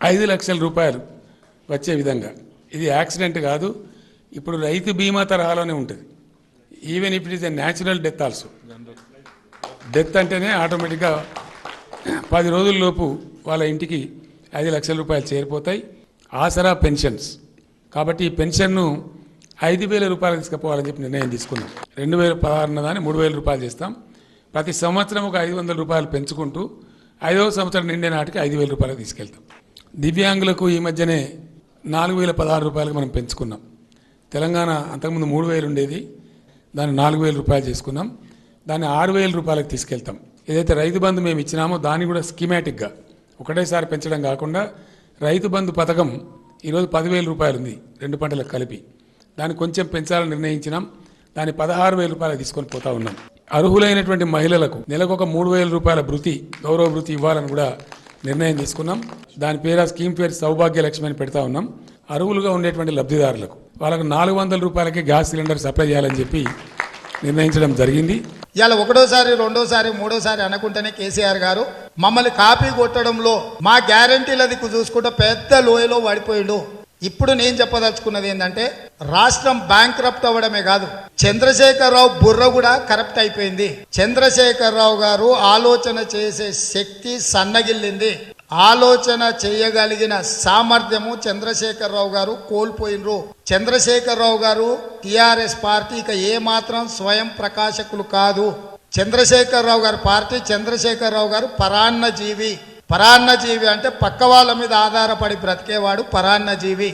5 లక్షల రూపాయలు వచ్చే విధంగా. ఇది యాక్సిడెంట్ కాదు, ఇప్పుడు రైతు బీమా తరహాలోనే ఉంటుంది. Even if it is a natural death also. Death అంటేనే ఆటోమేటిక్గా 10 రోజుల్లోపు వాళ్ళ ఇంటికి 5 లక్షల రూపాయలు చేరిపోతాయి. ఆసరా పెన్షన్స్ కాబట్టి ఈ పెన్షన్ను 5,000 రూపాయలు తీసుకుపోవాలని చెప్పి నిర్ణయం తీసుకున్నాం. 2016 ఉన్నదాన్ని 3,000 రూపాయలు చేస్తాం. ప్రతి సంవత్సరం ఒక 500 రూపాయలు పెంచుకుంటూ 5వ సంవత్సరం నిండే నాటికి 5,000 రూపాయలకు తీసుకెళ్తాం. దివ్యాంగులకు ఈ మధ్యనే 4,016 రూపాయలకు మనం పెంచుకున్నాం. తెలంగాణ అంతకుముందు 3,000 ఉండేది, దాన్ని 4,000 రూపాయలు చేసుకున్నాం. దాన్ని 6,000 రూపాయలకు తీసుకెళ్తాం. ఏదైతే రైతు బంధు మేము ఇచ్చినామో దాన్ని కూడా స్కీమాటిక్గా ఒకటేసారి పెంచడం కాకుండా రైతు బంధు పథకం ఈరోజు 10,000 రూపాయలు ఉంది 2 పంటలకు కలిపి. దాన్ని కొంచెం పెంచాలని నిర్ణయించినాం. దాన్ని 16,000 రూపాయలు తీసుకొని పోతా ఉన్నాం. అర్హులైనటువంటి మహిళలకు నెలకు ఒక 3,000 రూపాయల భృతి, గౌరవ భృతి ఇవ్వాలని కూడా నిర్ణయం తీసుకున్నాం. దాని పేరు స్కీమ్ పేరు సౌభాగ్య లక్ష్మి అని పెడతా ఉన్నాం. అర్హులుగా ఉండేటువంటి లబ్ధిదారులకు వాళ్ళకు 400 రూపాయలకి గ్యాస్ సిలిండర్ సప్లై చేయాలని చెప్పి నిర్ణయించడం జరిగింది. ఇవాళ ఒకటోసారి రెండోసారి మూడోసారి అనుకుంటేనే కేసీఆర్ గారు మమ్మల్ని కాపీ కొట్టడంలో మా గ్యారంటీలది చూసుకుంటే పెద్ద లోయలో పడిపోయాడు. ఇప్పుడు నేను చెప్పదలుచుకున్నది ఏంటంటే రాష్ట్రం బ్యాంక్రప్ట్ అవ్వడమే కాదు, చంద్రశేఖరరావు బుర్ర కూడా కరప్ట్ అయిపోయింది. చంద్రశేఖరరావు గారు ఆలోచన చేసే శక్తి సన్నగిల్లింది. ఆలోచన చేయగలిగిన సామర్థ్యము చంద్రశేఖరరావు గారు కోల్పోయినరు. చంద్రశేఖరరావు గారు టిఆర్ఎస్ పార్టీ ఇక ఏమాత్రం స్వయం ప్రకాశకులు కాదు. చంద్రశేఖరరావు గారి పార్టీ, చంద్రశేఖరరావు గారు పరాన్నజీవి. పరాన్నజీవి అంటే పక్క వాళ్ళ మీద ఆధారపడి బ్రతికేవాడు పరాన్నజీవి.